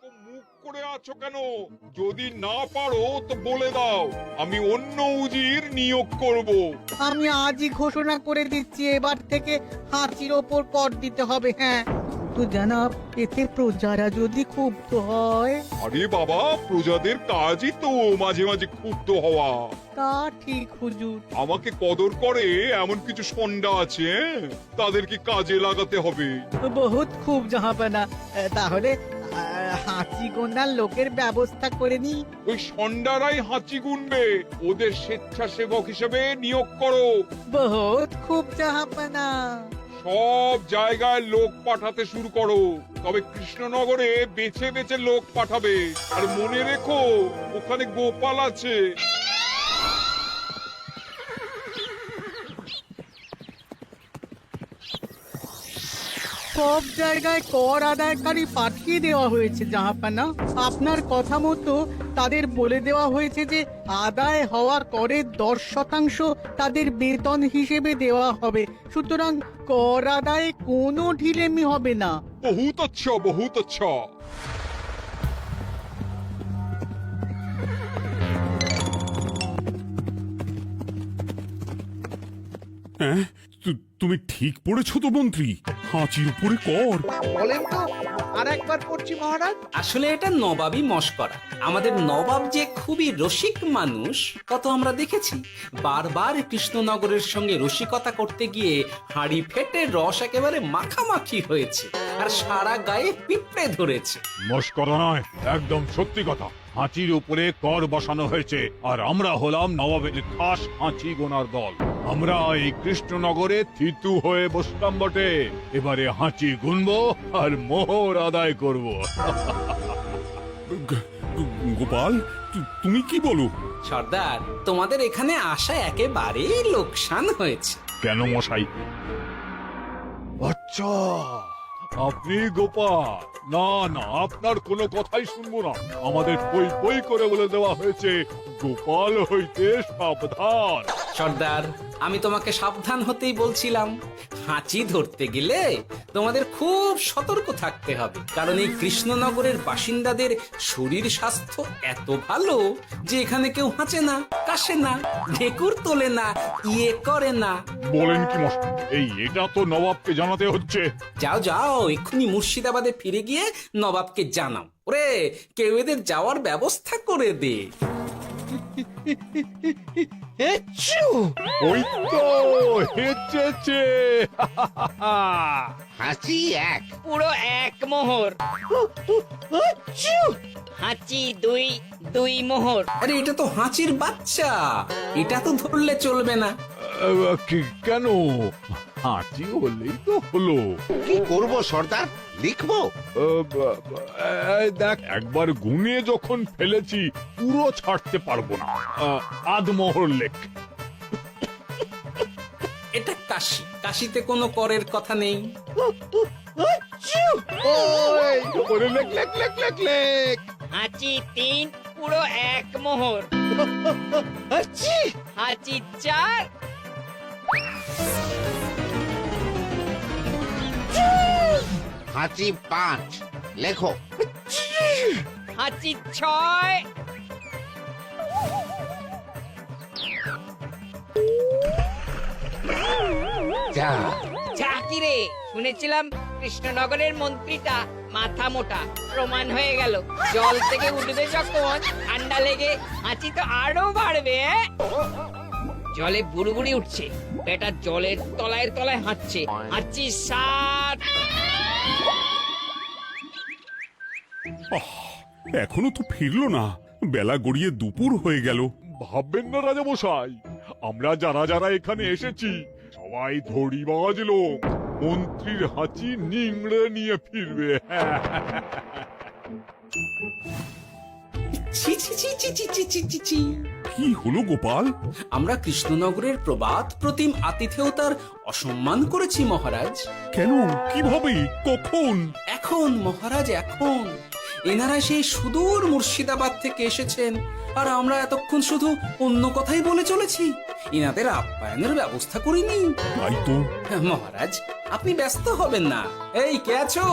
এরকম মুখ করে আছো কেন? যদি না পারো তো বলে দাও, আমি অন্য উজির নিয়োগ করব। আমি আজই ঘোষণা করে দিচ্ছি, এবার থেকে হাঁচির ওপর কর দিতে হবে। হ্যাঁ, তো জানাব, এতে প্রজারা যদি ক্ষুব্ধ হয়? আরে বাবা, প্রজাদের কাজই তো মাঝে মাঝে ক্ষুব্ধ হওয়া। তা ঠিক হুজুর। আমাকে কদর করে এমন কিছু সন্ডা আছে, তাদেরকে কাজে লাগাতে হবে। বহুত খুব জাহাপানা। তাহলে হাঁচি গোনার লোকের ব্যবস্থা করে নি। ওই সন্ডারাই হাঁচি গুনবে, ওদের স্বেচ্ছাসেবক হিসেবে নিয়োগ করো। বহুত খুব জাহাপানা। সব জায়গায় লোক পাঠাতে শুরু করো, তবে কৃষ্ণনগরে বেছে বেছে লোক পাঠাবে। আর মনে রেখো, ওখানে গোপাল আছে। সব জায়গায় কর আদায়কারী পাঠিয়ে দেওয়া হয়েছে জাহাপানা। আপনার কথা মতো তাদের বলে দেওয়া হয়েছে যে আদায় হওয়া করের 10% তাদের বেতন হিসেবে দেওয়া হবে। সুতরাং কর আদায়ে কোনো ঢিলেমি হবে না। বহুত আচ্ছা, বহুত আচ্ছা। হ্যাঁ, তুমি ঠিক পড়েছো তো মন্ত্রী? হাঁচির উপরে কর। বলেন তো, আর একবার পড়ছি মহারাজ। আসলে এটা নবাবই মশকরা। আমাদের নবাব যে খুবই রসিক মানুষ তা তো আমরা দেখেছি। বারবার কৃষ্ণনগরের সঙ্গে রসিকতা করতে গিয়ে হাঁড়ি ফেটে রস একেবারে মাখামাখি হয়েছে, আর সারা গায়ে পিঁপড়ে ধরেছে। মস্করা নয়, একদম সত্যি কথা। হাঁচির উপরে কর বসানো হয়েছে, আর আমরা হলাম নবাবের খাস হাঁচি গোনার দল। আমরা এই কৃষ্ণনগরে থিতু হয়ে বসলাম বটে। এবারে হাঁচি গুনবো আর মোহর আদায় করব। গোপাল, তুমি কি বলো? সর্দার, তোমাদের এখানে আসা একেবারেই লোকসান হয়েছে। কেন মশাই? আচ্ছা, আপনি গোপাল? না না, আপনার কোনো কথাই শুনবো না। আমাদের পই পই করে বলে দেওয়া হয়েছে, গোপাল হইতে সাবধান। সর্দার, আমি তোমাকে সাবধান হতেই বলছিলাম। হাঁচি ধরতে গেলে তোমাদের খুব সতর্ক থাকতে হবে, কারণ এই কৃষ্ণনগরের বাসিন্দাদের শরীর স্বাস্থ্য এত ভালো যে এখানে কেউ হাঁচে না, কাশে না, ঢেকুর তোলে না, ইয়ে করে না। বলেন কি মশাই? এটা তো নবাবকে জানাতে হচ্ছে। যাও যাও, এক্ষুনি মুর্শিদাবাদে ফিরে গিয়ে নবাবকে জানাও। ওরে, কেউ এদের যাওয়ার ব্যবস্থা করে দে। ওই তো হেঁচেছে। হাঁচি এক, পুরো এক মোহর। হাঁচি দুই, দুই মোহর। আরে, এটা তো হাঁচির বাচ্চা, এটা তো ধরলে চলবে না। কেন? হাঁচি হলেই তো হলো। কি করব সর্দার, লিখবো? দেখ, একবার গুনে যখন ফেলেছি পুরো ছাড়তে পারবো না। আধমোহর লেখ। এটা কাশি, কাশিতে কোনো করের কথা নেই। ওরে লেখ লেখ লেখ লেখ লেখ। হাঁচি তিন, পুরো এক মোহর। হাঁচি চার, হাঁচি পাঁচ, লেখো। হাঁচি ছয়, যা। যা কি রে, শুনেছিলাম কৃষ্ণনগরের মন্ত্রীটা মাথা মোটা, প্রমাণ হয়ে গেল। জল থেকে উঠবে যখন ঠান্ডা লেগে হাঁচি তো আরো বাড়বে। জলে বুড়ুবুড়ি উঠছে, বেটা জলের তলায় তলায় হাঁটছে। হাঁচি সাত। এখনো তো ফিরলো না, বেলা গড়িয়ে দুপুর হয়ে গেল। ভাববেন না রাজামশাই, আমরা যারা যারা এখানে এসেছি সবাই ধড়িবাজ লোক। মন্ত্রীর হাঁচি নিংড়ে নিয়ে ফিরবে। ছি ছি ছি ছি ছি ছি ছি ছি ছি। কি হলো গোপাল? আমরা কৃষ্ণনগরের প্রবাদ প্রতিম আতিথেয়তার অসম্মান করেছি মহারাজ। কেন? কিভাবে? কখন? এখন মহারাজ, এখন। এনারা সেই সুদূর মুর্শিদাবাদ থেকে এসেছেন, আর আমরা এতক্ষণ শুধু অন্য কথাই বলে চলেছি। এনাদের আপ্যায়নের ব্যবস্থা করিনি। তাই তো। মহারাজ, আপনি ব্যস্ত হবেন না। এই, কে আছো?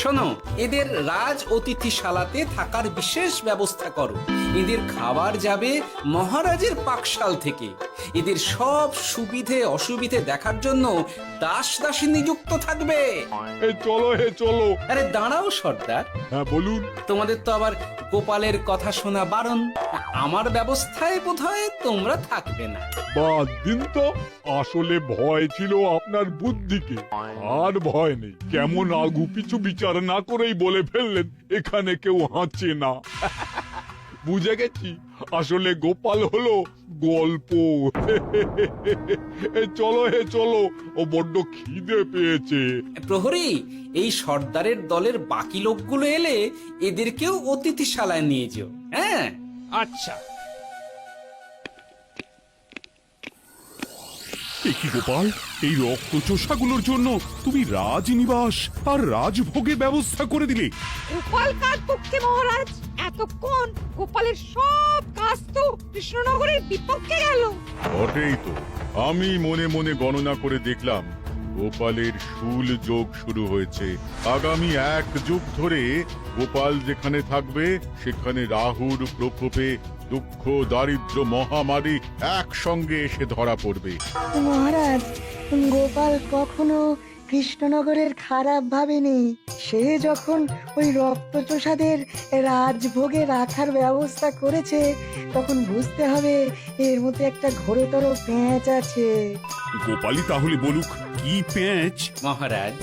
শোনো, এদের রাজ অতিথিশালাতে থাকার বিশেষ ব্যবস্থা করো। এদের খাবার যাবে মহারাজের পাকশাল থেকে। এদের সব সুবিধে অসুবিধে দেখার জন্য দাস দাসী নিযুক্ত থাকবে। এই চলো হে চলো। আরে দাঁড়াও সর্দার, হ্যাঁ বলুন। তোমাদের তো আবার গোপালের কথা শোনা বারণ। আমার ব্যবস্থায় বোধহয় তোমরা থাকবে না। বাদ দিন তো, আসলে ভয় ছিল আপনার বুদ্ধিকে, আর ভয় নেই। কেমন আগু পিছু বিচার না করেই বলে ফেললেন এখানে কেউ হাঁচে না। বুঝে গেছি, আসলে গোপাল হলো গল্প। চলো হে চলো, ও বড্ড খিদে পেয়েছে। প্রহরী, এই সর্দারের দলের বাকি লোকগুলো এলে এদেরকেও অতিথিশালায় নিয়ে যেও। হ্যাঁ, আচ্ছা। এ কি গোপাল, এই রক্তচোষাগুলোর জন্য তুমি রাজনিবাস আর রাজভোগের ব্যবস্থা করে দিলে? গোপাল কার পক্ষে মহারাজ? এতক্ষণ গোপালের সব কাজ তো কৃষ্ণনগরের বিপক্ষে গেল। বটেই তো, আমি মনে মনে গণনা করে দেখলাম গোপালের শুল যোগ শুরু হয়েছে। আগামী 1 যুগ ধরে গোপাল যেখানে থাকবে সেখানে রাহুর প্রকোপে দুঃখ দারিদ্র মহামারী একসঙ্গে এসে ধরা পড়বে। মহারাজ, গোপাল কখনো কৃষ্ণনগরের খারাপ ভাবেনি। সে যখন ওই রক্তচোষাদের রাজভোগে রাখার ব্যবস্থা করেছে, তখন বুঝতে হবে এর মধ্যে একটা ঘোরতর পেঁচ আছে। গোপালই তাহলে বলুক কি পেঁচ। মহারাজ,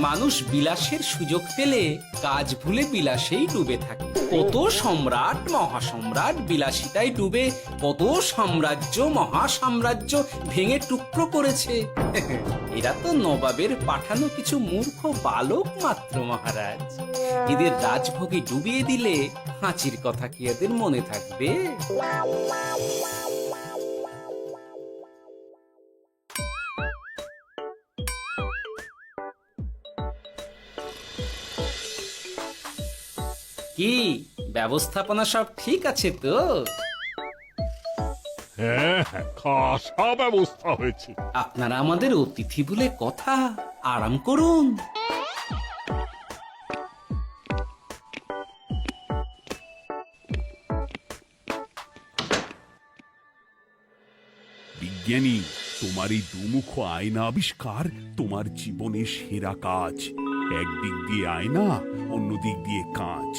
মানুষ বিলাসের সুযোগ পেলে কাজ ভুলে বিলাসেই ডুবে থাকে। কত সম্রাট মহাসম্রাট বিলাসিতায় ডুবে কত সাম্রাজ্য মহাসাম্রাজ্য ভেঙে টুকরো করেছে। এরা তো নবাবের পাঠানো কিছু মূর্খ বালক মাত্র মহারাজ। এদের রাজভোগে ডুবিয়ে দিলে হাঁচির কথা কি এদের মনে থাকবে? কি ব্যবস্থাপনা সব ঠিক আছে তো? হ্যাঁ হ্যাঁ, খাসা ব্যবস্থা হয়েছে। আপনারা আমাদের অতিথি বলে কথা, আরাম করুন। বিজ্ঞানী, তোমার এই দুমুখ আয়না আবিষ্কার তোমার জীবনের সেরা কাজ। একদিক দিয়ে আয়না, অন্য দিক দিয়ে কাঁচ।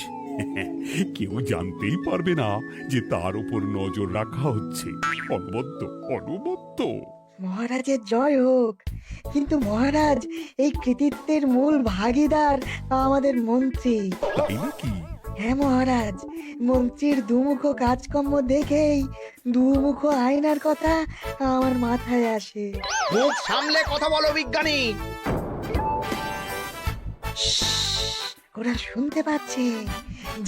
কেউ জানতেই পারবে না যে তার উপর নজর রাখা হচ্ছে। অনবদ্য অনবদ্য। মহারাজের জয় হোক। কিন্তু মহারাজ, এই কৃতিত্বের মূল ভাগীদার আমাদের মন্ত্রী। তাই নাকি? হ্যাঁ মহারাজ, মন্ত্রীর দুমুখ কাজকর্ম দেখেই দুমুখ আয়নার কথা আমার মাথায় আসে। মুখ সামলে কথা বলো বিজ্ঞানী। ওরা শুনতে পাচ্ছে।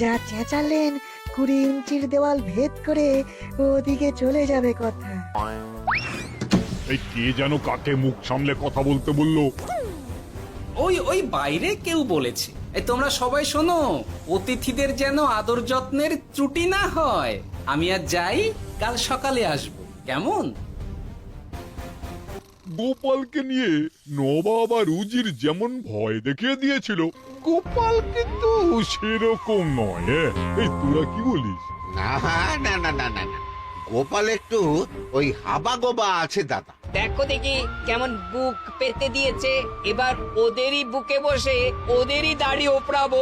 যা চেঁচালেন 20 ইঞ্চির দেওয়াল ভেদ করে ওদিকে চলে যাবে কথা। এই কে যেন কাকে মুখ সামলে কথা বলতে বললো? ওই বাইরে কেউ বলেছে। এই তোমরা সবাই শোনো, অতিথিদের যেন আদর যত্নের ত্রুটি না হয়। আমি আর যাই, কাল সকালে আসবো, কেমন? গোপালকে নিয়ে নবাব আর উজির যেমন ভয় দেখিয়ে দিয়েছিল, গোপাল কিন্তু সেরকম নয়। এই তোরা কি বলিস? না না না না না না, গোপাল একটু ওই হাবা গোবা আছে দাদা। দেখো দেখি কেমন বুক পেতে দিয়েছে। এবার ওদেরই বুকে বসে ওদেরই দাড়ি ওপরাবো।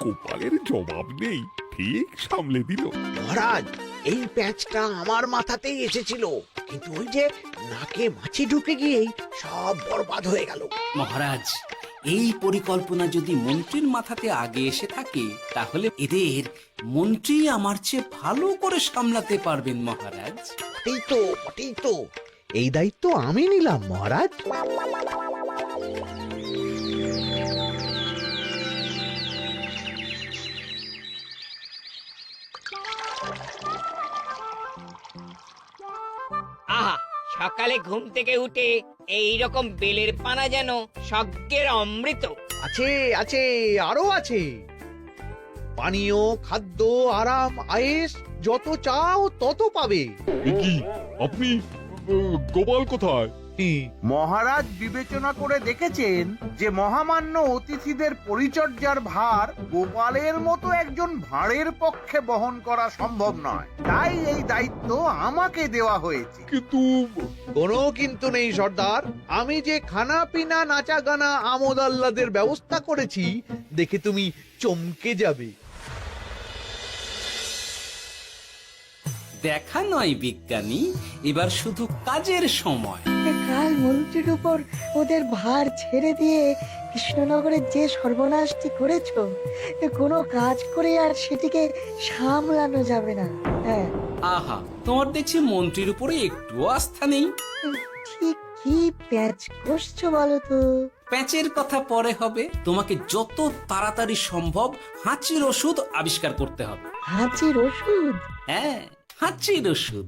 গোপালের জবাব নেই, ঠিক সামলে দিল। মহারাজ, এই প্যাঁচটা আমার মাথাতেই এসেছিল, কিন্তু ওই যে নাকে মাছি ঢুকে গিয়েই সব বরবাদ হয়ে গেল। মহারাজ, এই পরিকল্পনা যদি মন্ত্রীর মাথাতে আগে এসে থাকে, তাহলে এদের মন্ত্রী আমার চেয়ে ভালো করে সামলাতে পারবেন মহারাজ। বটেই তো, এই দায়িত্ব আমি নিলাম মহারাজ। আহা, সকালে ঘুম থেকে উঠে এই রকম বেলের পানা যেন স্বর্গের অমৃত। আছে আছে, আরো আছে। পানীয়, খাদ্য, আরাম, আয়েশ, যত চাও তত পাবে। এ কি, আপনি গোপাল কোথায়? মহারাজ বিবেচনা করে দেখেছেন যে মহামান্য অতিথিদের পরিচর্যার ভার গোপালের মতো একজন ভাঁড়ের পক্ষে বহন করা সম্ভব নয়, তাই এই দায়িত্ব আমাকে দেওয়া হয়েছে। কিন্তু কোনো কিন্তু নেই সর্দার, আমি যে খানা পিনা নাচা গানা আমোদ আহ্লাদের ব্যবস্থা করেছি দেখে তুমি চমকে যাবে। দেখা নয় বিজ্ঞানী, এবার শুধু কাজের সময়। কাল মন্ত্রীর উপর ওদের ভার ছেড়ে দিয়ে কৃষ্ণনগরের যে সর্বনাশটি করেছো, কোনো কাজ করে আর সেটিকে সামলানো যাবে না। হ্যাঁ, আহা, তোমার দেখছি মন্ত্রীর উপরে একটুও আস্থা নেই। ঠিক কি প্যাচ করছো বলো তো? প্যাচের কথা পরে হবে, তোমাকে যত তাড়াতাড়ি সম্ভব হাঁচির ওষুধ আবিষ্কার করতে হবে। হাঁচির ওষুধ? হ্যাঁ, হাঁচির ওষুধ।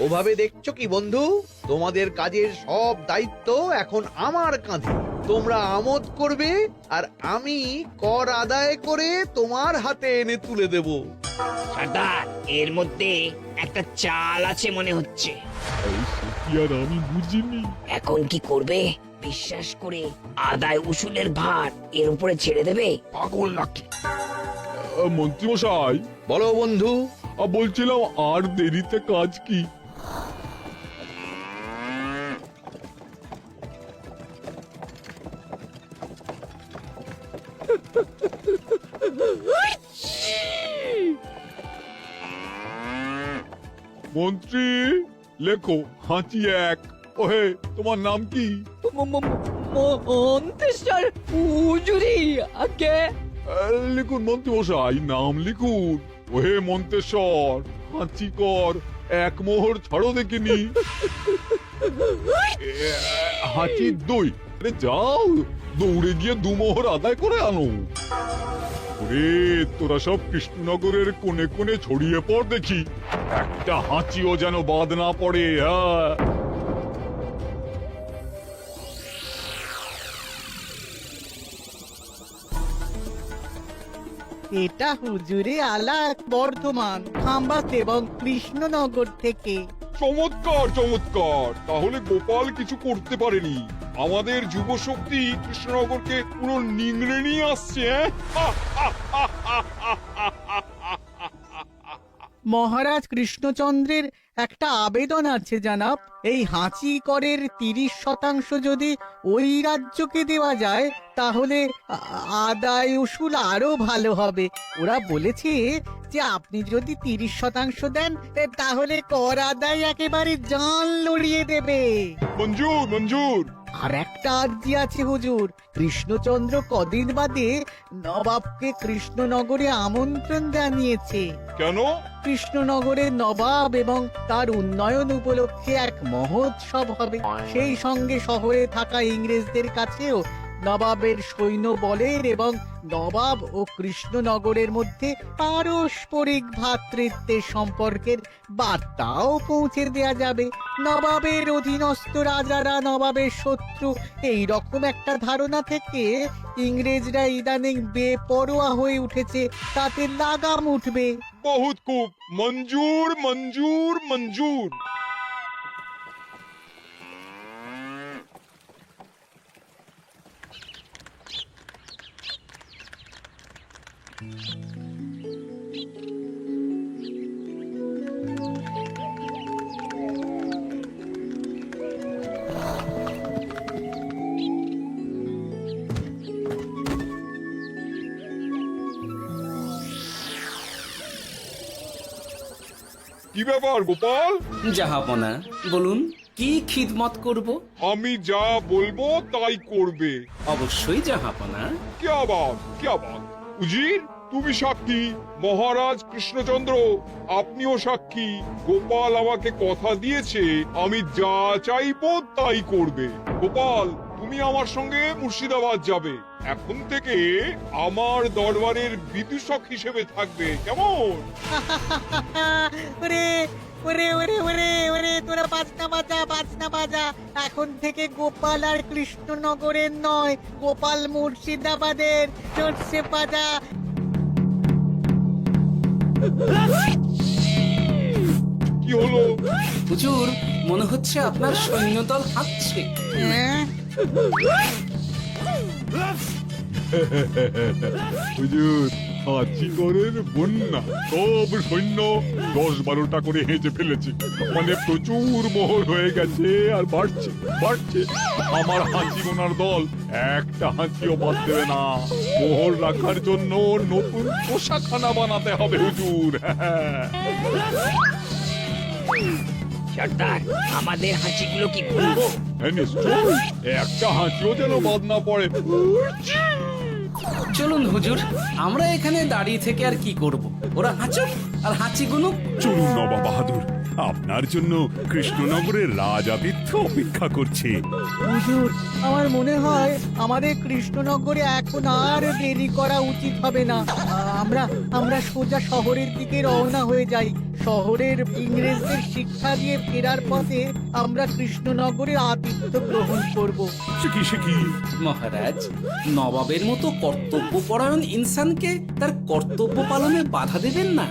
ওভাবে দেখছো কি বন্ধু? তোমাদের কাজের সব দায়িত্ব এখন আমার কাঁধে। তোমরা আমোদ করবে আর আমি কর আদায় করে তোমার হাতে এনে তুলে দেব। সর্দার, এর মধ্যে একটা চাল আছে মনে হচ্ছে। কি আর আমি বুঝিনি। এখন কি করবে? বিশ্বাস করে আদায় উসুলের ভার এর উপরে ছেড়ে দেবে? পাগল নাকি? মন্ত্রী মশাই, বলো বন্ধু। বলছিলাম আর দেরিতে কাজ কি? মন্ত্রী, লেখো হাঁচি এক। ওহে, তোমার নাম কি? মন্তেশ্বর হুজুরি আগে। লিখুন মন্ত্রী মশাই, নাম লিখুন। ওহে মন্তেশ্বর, হাঁচি কর, এক মোহর ছাড়ো দেখিনি। হাঁচি দুই। আরে যাও, দৌড়ে গিয়ে দু মোহর আদায় করে আনো। ওরে, তোরা সব কৃষ্ণনগরের কোণে কোণে ছড়িয়ে পড় দেখি, একটা হাঁচিও যেন বাদ না পড়ে। হ্যাঁ, এটা হুজুরে আলাক বর্ধমান, খাম্বাস এবং কৃষ্ণনগর থেকে। চমৎকার চমৎকার। তাহলে গোপাল কিছু করতে পারেনি, আমাদের যুব শক্তি কৃষ্ণনগরকে পুরো নিংড়ে নিয়ে আসছে। মহারাজ কৃষ্ণচন্দ্রের একটা আবেদন আছে জানাব। এই হাঁচি করের 30% যদি ওই রাজ্যকে দেওয়া যায় তাহলে আদায় উসুল আরো ভালো হবে। ওরা বলেছে যে আপনি যদি 30% দেন তাহলে কর আদায় একেবারে জান লড়িয়ে দেবে। মঞ্জুর মঞ্জুর। আর একটা আর্জি আছে হুজুর, কৃষ্ণচন্দ্র কদিন বাদে নবাবকে কৃষ্ণনগরে আমন্ত্রণ জানিয়েছে। কেন? কৃষ্ণনগরের নবাব এবং তার উন্নয়ন উপলক্ষে এক মহোৎসব হবে। সেই সঙ্গে শহরে থাকা ইংরেজদের কাছেও নবাবের সৈন্য বলের এবং নবাব ও কৃষ্ণনগরের মধ্যে পারস্পরিক ভ্রাতৃত্বের সম্পর্কের বার্তাও পৌঁছে দেয়া যাবে। নবাবের অধীনস্থ রাজারা নবাবের শত্রু, এই রকম একটা ধারণা থেকে ইংরেজরা ইদানিং বেপরোয়া হয়ে উঠেছে, তাতে লাগাম উঠবে। বহুত খুব, মঞ্জুর মঞ্জুর মঞ্জুর। কি ব্যাপার গোপাল? জাহাপনা, বলুন কি খিদমত করব? আমি যা বলবো তাই করবে। অবশ্যই জাহাপনা। क्या बात উজির, তুমি সাক্ষী, মহারাজ কৃষ্ণচন্দ্র আপনিও সাক্ষী। গোপাল আমাকে কথা দিয়েছে আমি যা চাইবো তাই করবে। গোপাল, তুমি আমার সঙ্গে মুর্শিদাবাদ যাবে। এখন থেকে আমার দরবারের বিদূষক হিসেবে থাকবে, কেমন? ওরে ওরে ওরে ওরে ওরে, তোরা বাজনা বাজা। এখন থেকে গোপাল আর কৃষ্ণনগরের নয়, গোপাল মুর্শিদাবাদের। চড়ছে বাজা। কি হলো? হুজুর, মনে হচ্ছে আপনার সৈন্যদল হাঁটছে। হ্যাঁ, হুজুর, হাঁচিগড়ের বন্যা সব সৈন্য 10-12টা করে হেঁচে ফেলেছে। মানে প্রচুর মোহর হয়ে গেছে আর বাড়ছে বাড়ছে। আমার হাঁচি গোনার দল একটা হাঁচিও বাদ দেবে না। মোহর রাখার জন্য নতুন পোশাকখানা বানাতে হবে হুজুর। সর্দার, আমাদের হাঁচিগুলো কি খুলবো? হ্যাঁ, নিশ্চয়ই। একটা হাঁচিও যেন বাদ না পড়ে। চলুন হুজুর, আমরা এখানে দাঁড়িয়ে থেকে আর কি করব? ওরা হাঁচুক আর হাঁচি গুনুক। চলুন নবাব বাহাদুর, আপনার জন্য কৃষ্ণনগরের রাজাতিথ্য অপেক্ষা করছে। হুজুর, আমার মনে হয় আমাদের কৃষ্ণনগরে এখন আর দেরি করা উচিত হবে না। আমরা আমরা সোজা শহরের দিকে রওনা হয়ে যাই। শহরের ইংরেজদের শিক্ষা দিয়ে ফেরার পথে আমরা কৃষ্ণনগরের আতিথ্য গ্রহণ করব। সে কি মহারাজ, নবাবের মতো কর্তব্যপরায়ণ ইনসানকে তার কর্তব্য পালনে বাধা দেবেন না।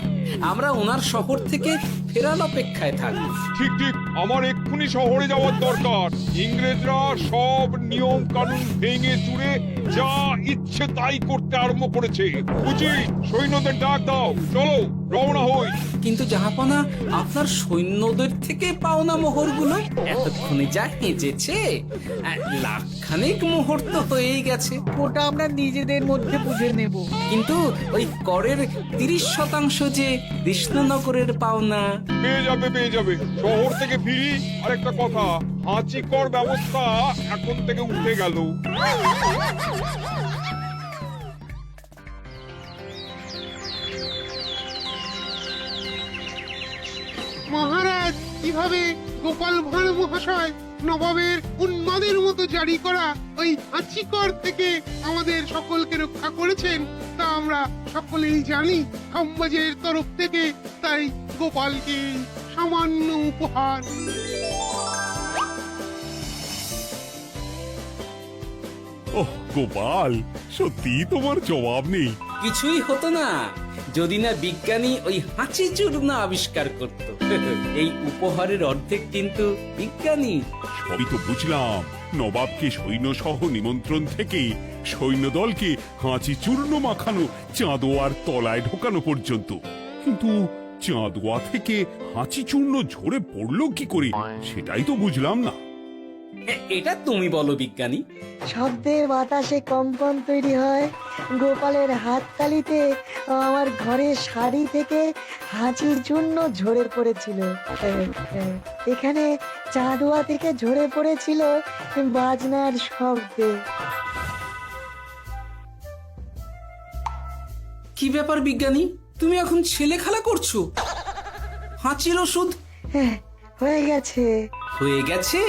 আমরা ওনার শহর থেকে ফেরার অপেক্ষায় থাকব। ঠিক ঠিক, আমার এক্ষুনি শহরে যাওয়ার দরকার। ইংরেজরা সব নিয়ম কানুন ভেঙে চুরে যা ইচ্ছে তাই করতে আরম্ভ করেছে। বুঝি, সৈন্যদের ডাক দাও, চলো রওনা হই। কিন্তু জাহাপনা, আপনার সৈন্যদের থেকে পাওনা মোহরগুলো এতক্ষণে যা হেঁচেছে, লাখখানেক মোহর তো হয়েই গেছে। ওটা আমরা নিজেদের মধ্যে বুঝে নেব। কিন্তু ওই করের 30% যে কৃষ্ণনগরের পাওনা। পেয়ে যাবে। শহর থেকে ফিরি আর একটা কথা, হাঁচি কর ব্যবস্থা এখন থেকে উঠে গেল। মহারাজ, কিভাবে গোপাল ভাঁড় মহাশয় নবাবের উন্মাদের মতো জারি করা ওই হাঁচিকর থেকে আমাদের সকলকে রক্ষা করেছেন তা আমরা সকলেই জানি। খাম্বাজের তরফ থেকে তাই গোপালকে সামান্য উপহার। ওহ গোপাল, সত্যি তোমার জবাব নেই। কিছুই হতো না যদি না বিজ্ঞানী ওই হাঁচি চূর্ণ আবিষ্কার করত। এই উপহারের অর্ধেক কিন্তু বিজ্ঞানী। সবই তো বুঝলাম, নবাবকে সৈন্য সহ নিমন্ত্রণ থেকে সৈন্যদলকে হাঁচি চূর্ণ মাখানো চাঁদোয়ার তলায় ঢোকানো পর্যন্ত। কিন্তু চাঁদোয়া থেকে হাঁচি চূর্ণ ঝরে পড়লো কি করে, সেটাই তো বুঝলাম না। এটা তুমি বলো বিজ্ঞানী। শব্দের বাতাসে কম্পন তৈরি হয়। গোপালের হাততালিতে আমার ঘরের শাড়ি থেকে হাঁচির জন্য ঝরে পড়েছিল। এখানে চাঁদোয়া থেকে ঝরে পড়েছিল বাজনার শব্দে। কি ব্যাপার বিজ্ঞানী, তুমি এখন ছেলে খেলা করছো? হাঁচির ওষুধ হয়ে গেছে। হয়ে গেছে?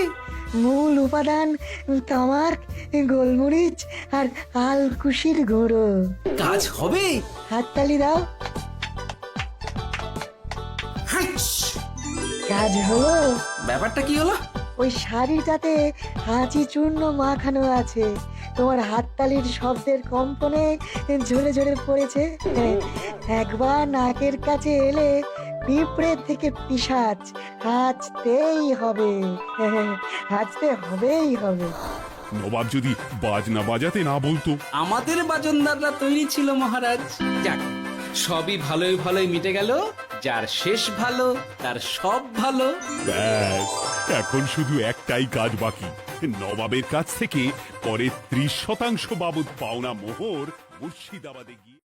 মূল উপাদান তামাক, গোলমরিচ আর আলকুশির গুঁড়ো। কাজ হবে? হাততালি দাও। কাজ হলো। ব্যাপারটা কি হলো? ওই শাড়িটাতে হাঁচি চূর্ণ মাখানো আছে। তোমার হাততালির শব্দের কম্পনে ঝরে ঝরে পড়েছে। একবার নাকের কাছে এলে পিঁপড়ে থেকে পিশাচ হাঁচতেই হবে। হাঁচতেই হবে। নবাব যদি বাজনা বাজাতে না বলতো। আমাদের বাজনদাররা তৈরি ছিল মহারাজ। যাক, সবই ভালোই মিটে গেল। যার শেষ ভালো তার সব ভালো। ব্যাস, এখন শুধু একটাই কাজ বাকি। নবাবের কাছ থেকে পরে 30% বাবদ পাওনা মোহর মুর্শিদাবাদে গিয়ে